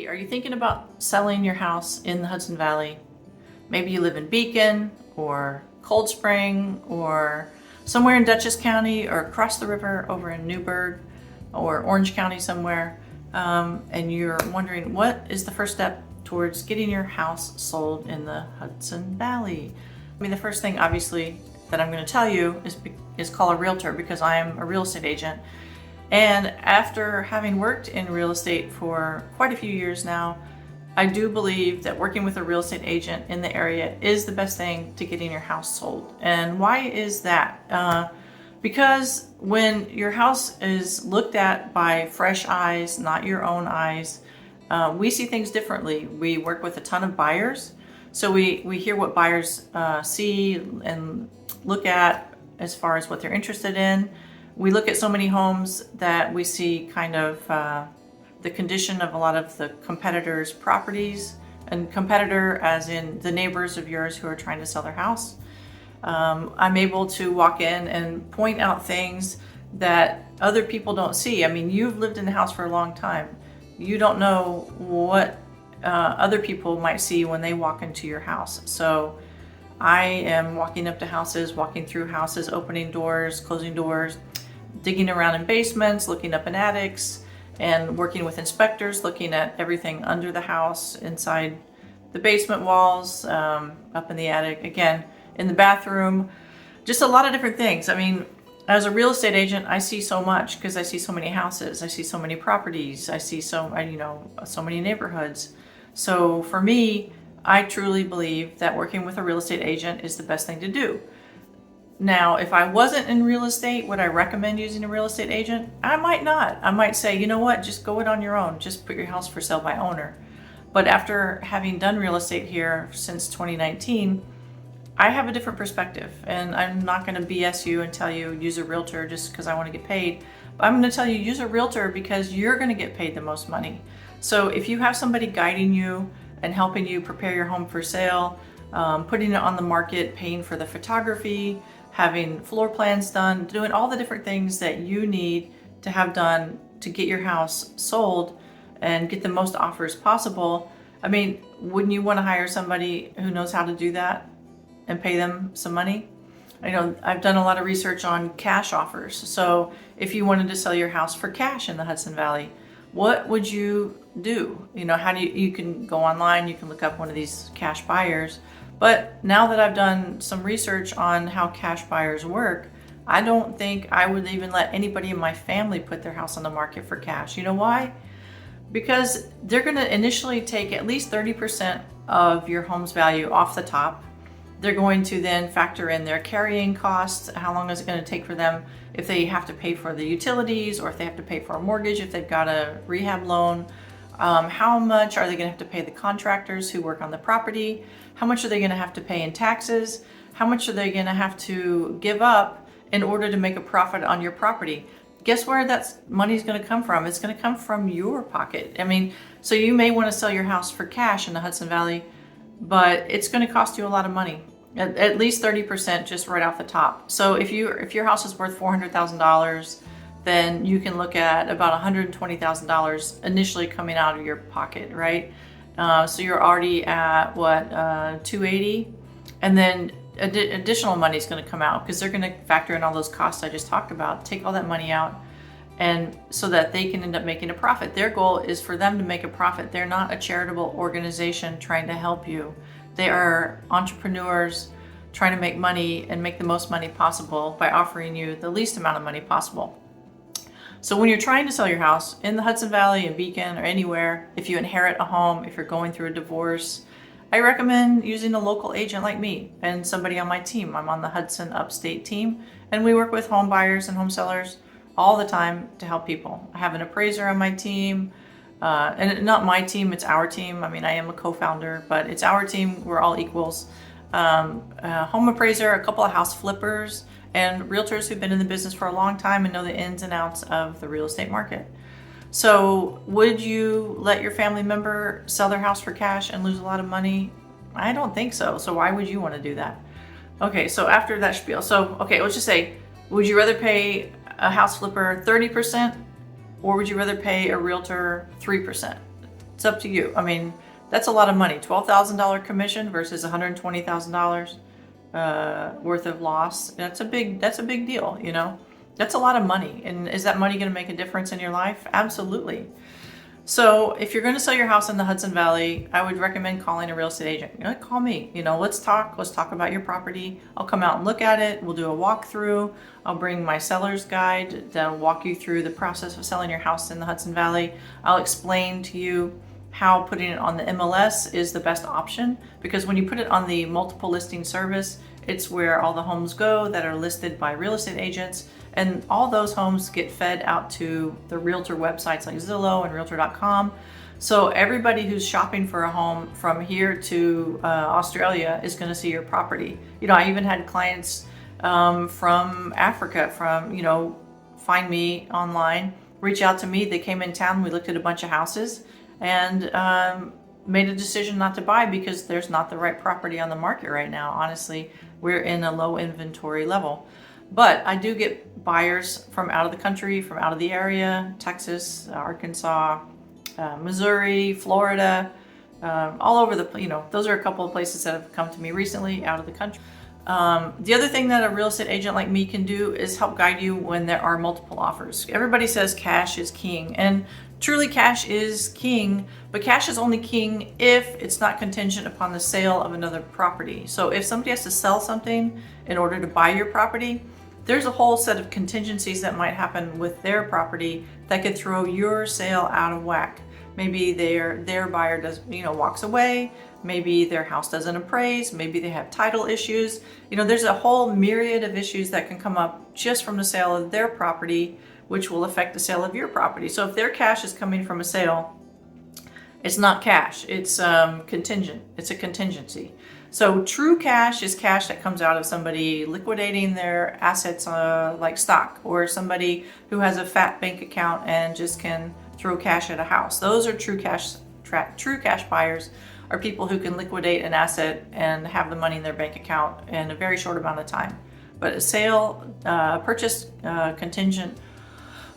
Hey, are you thinking about selling your house in the Hudson Valley? Maybe you live in Beacon or Cold Spring or somewhere in Dutchess County or across the river over in Newburgh or Orange County somewhere, and you're wondering what is the first step towards getting your house sold in the Hudson Valley. I mean, the first thing obviously that I'm going to tell you is call a realtor, because I am a real estate agent. And after having worked in real estate for quite a few years now, I do believe that working with a real estate agent in the area is the best thing to getting your house sold. And why is that? Because when your house is looked at by fresh eyes, not your own eyes, we see things differently. We work with a ton of buyers, so we hear what buyers see and look at as far as what they're interested in. We look at so many homes that we see kind of the condition of a lot of the competitors' properties, and competitor as in the neighbors of yours who are trying to sell their house. I'm able to walk in and point out things that other people don't see. I mean, you've lived in the house for a long time. You don't know what other people might see when they walk into your house. So I am walking up to houses, walking through houses, opening doors, closing doors, digging around in basements, looking up in attics, and working with inspectors, looking at everything under the house, inside the basement walls, up in the attic, again, in the bathroom, just a lot of different things. I mean, as a real estate agent, I see so much because I see so many houses, I see so many properties, I see so many neighborhoods. So for me, I truly believe that working with a real estate agent is the best thing to do. Now, if I wasn't in real estate, would I recommend using a real estate agent? I might not. I might say, you know what, just go it on your own. Just put your house for sale by owner. But after having done real estate here since 2019, I have a different perspective. And I'm not going to BS you and tell you use a realtor just because I want to get paid. But I'm going to tell you use a realtor because you're going to get paid the most money. So if you have somebody guiding you and helping you prepare your home for sale, putting it on the market, paying for the photography, having floor plans done, doing all the different things that you need to have done to get your house sold and get the most offers possible. I mean, wouldn't you want to hire somebody who knows how to do that and pay them some money? I know I've done a lot of research on cash offers. So if you wanted to sell your house for cash in the Hudson Valley, what would you do? How do you can go online, you can look up one of these cash buyers. But now that I've done some research on how cash buyers work, I don't think I would even let anybody in my family put their house on the market for cash. You know why? Because they're going to initially take at least 30% of your home's value off the top. They're going to then factor in their carrying costs. How long is it going to take for them if they have to pay for the utilities, or if they have to pay for a mortgage, if they've got a rehab loan? How much are they going to have to pay the contractors who work on the property? How much are they going to have to pay in taxes? How much are they going to have to give up in order to make a profit on your property? Guess where that money is going to come from? It's going to come from your pocket. I mean, so you may want to sell your house for cash in the Hudson Valley, but it's going to cost you a lot of money, at least 30% just right off the top. So if your house is worth $400,000, then you can look at about $120,000 initially coming out of your pocket, right? So you're already at what, 280, and then additional money is going to come out because they're going to factor in all those costs I just talked about, take all that money out, and so that they can end up making a profit. Their goal is for them to make a profit. They're not a charitable organization trying to help you. They are entrepreneurs trying to make money and make the most money possible by offering you the least amount of money possible. So when you're trying to sell your house in the Hudson Valley, in Beacon, or anywhere, if you inherit a home, if you're going through a divorce, I recommend using a local agent like me and somebody on my team. I'm on the Hudson Upstate Team, and we work with home buyers and home sellers all the time to help people. I have an appraiser on my team, and not my team, it's our team. I mean, I am a co-founder, but it's our team. We're all equals. A home appraiser, a couple of house flippers, and realtors who've been in the business for a long time and know the ins and outs of the real estate market. So would you let your family member sell their house for cash and lose a lot of money? I don't think so. So why would you want to do that? Okay, so after that spiel, let's just say, would you rather pay a house flipper 30%, or would you rather pay a realtor 3%? It's up to you. I mean, that's a lot of money. $12,000 commission versus $120,000 worth of loss. That's a big deal, you know. That's a lot of money. And is that money going to make a difference in your life? Absolutely. So if you're going to sell your house in the Hudson Valley, I would recommend calling a real estate agent. You know, call me, you know, let's talk about your property. I'll come out and look at it. We'll do a walkthrough. I'll bring my seller's guide that'll walk you through the process of selling your house in the Hudson Valley. I'll explain to you how putting it on the MLS is the best option, because when you put it on the multiple listing service, it's where all the homes go that are listed by real estate agents, and all those homes get fed out to the realtor websites like Zillow and realtor.com. So everybody who's shopping for a home from here to Australia is going to see your property. You know, I even had clients from Africa, find me online, reach out to me. They came in town, we looked at a bunch of houses, and made a decision not to buy because there's not the right property on the market right now. Honestly, we're in a low inventory level. But I do get buyers from out of the country, from out of the area, Texas, Arkansas, Missouri, Florida, all over those are a couple of places that have come to me recently out of the country. The other thing that a real estate agent like me can do is help guide you when there are multiple offers. Everybody says cash is king, and truly cash is king, but cash is only king if it's not contingent upon the sale of another property. So if somebody has to sell something in order to buy your property, there's a whole set of contingencies that might happen with their property that could throw your sale out of whack. Maybe their buyer walks away. Maybe their house doesn't appraise. Maybe they have title issues. There's a whole myriad of issues that can come up just from the sale of their property, which will affect the sale of your property. So if their cash is coming from a sale, it's not cash, it's contingent. It's a contingency. So true cash is cash that comes out of somebody liquidating their assets like stock, or somebody who has a fat bank account and just can throw cash at a house. Those are true cash. True cash buyers are people who can liquidate an asset and have the money in their bank account in a very short amount of time. But a sale, purchase contingent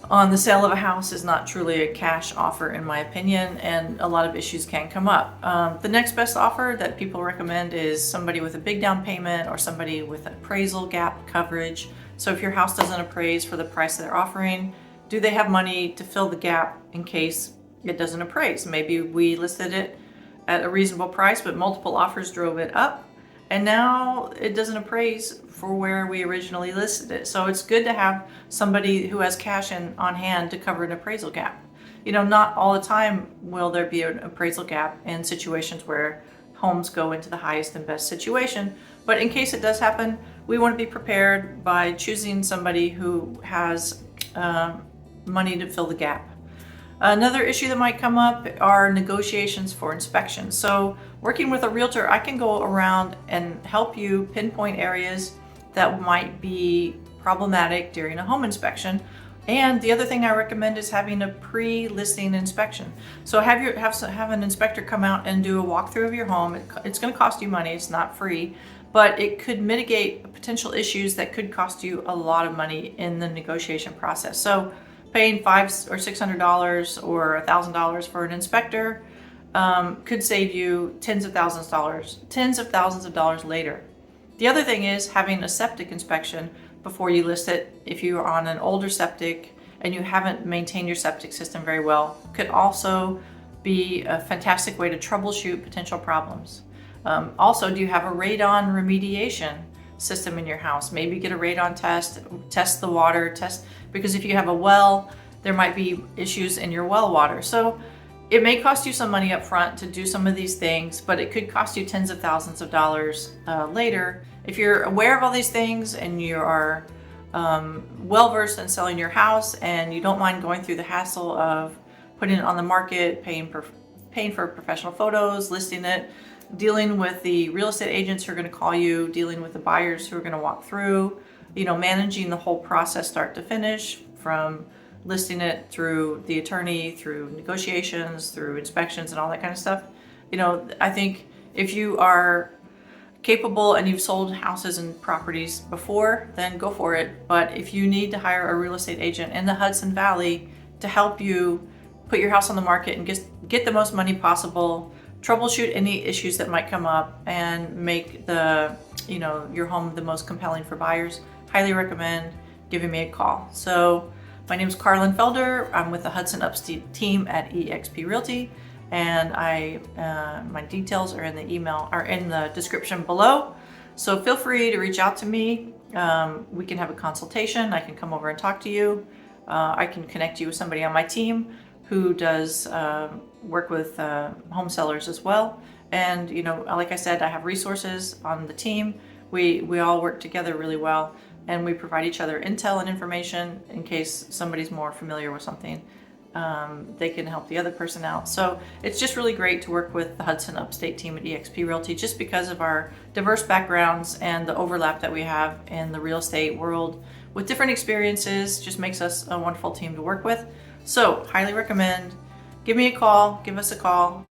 on the sale of a house is not truly a cash offer, in my opinion, and a lot of issues can come up. The next best offer that people recommend is somebody with a big down payment or somebody with appraisal gap coverage. So if your house doesn't appraise for the price they're offering, do they have money to fill the gap in case it doesn't appraise? Maybe we listed it at a reasonable price, but multiple offers drove it up, and now it doesn't appraise for where we originally listed it. So it's good to have somebody who has cash on hand to cover an appraisal gap. Not all the time will there be an appraisal gap in situations where homes go into the highest and best situation, but in case it does happen, we want to be prepared by choosing somebody who has money to fill the gap. Another issue that might come up are negotiations for inspection. So working with a realtor, I can go around and help you pinpoint areas that might be problematic during a home inspection. And the other thing I recommend is having a pre-listing inspection. So have an inspector come out and do a walkthrough of your home. It's going to cost you money. It's not free, but it could mitigate potential issues that could cost you a lot of money in the negotiation process. So paying $500 or $600 or $1,000 for an inspector could save you tens of thousands of dollars later. The other thing is having a septic inspection before you list it. If you are on an older septic and you haven't maintained your septic system very well, could also be a fantastic way to troubleshoot potential problems. Also, do you have a radon remediation system in your house? Maybe get a radon test the water, because if you have a well, there might be issues in your well water. So it may cost you some money up front to do some of these things, but it could cost you tens of thousands of dollars later. If you're aware of all these things and you are well-versed in selling your house and you don't mind going through the hassle of putting it on the market, paying for professional photos, listing it, dealing with the real estate agents who are going to call you, dealing with the buyers who are going to walk through, managing the whole process start to finish, from listing it through the attorney, through negotiations, through inspections and all that kind of stuff. I think if you are capable and you've sold houses and properties before, then go for it. But if you need to hire a real estate agent in the Hudson Valley to help you put your house on the market and get the most money possible, troubleshoot any issues that might come up, and make your home the most compelling for buyers, highly recommend giving me a call. So my name is Carlin Felder. I'm with the Hudson Upstate Team at eXp Realty, and my details are in the description below. So feel free to reach out to me. We can have a consultation. I can come over and talk to you. I can connect you with somebody on my team who does work with home sellers as well. And like I said, I have resources on the team. We all work together really well, and we provide each other intel and information in case somebody's more familiar with something. They can help the other person out. So it's just really great to work with the Hudson Upstate Team at eXp Realty, just because of our diverse backgrounds and the overlap that we have in the real estate world with different experiences. Just makes us a wonderful team to work with. So highly recommend. Give me a call, give us a call.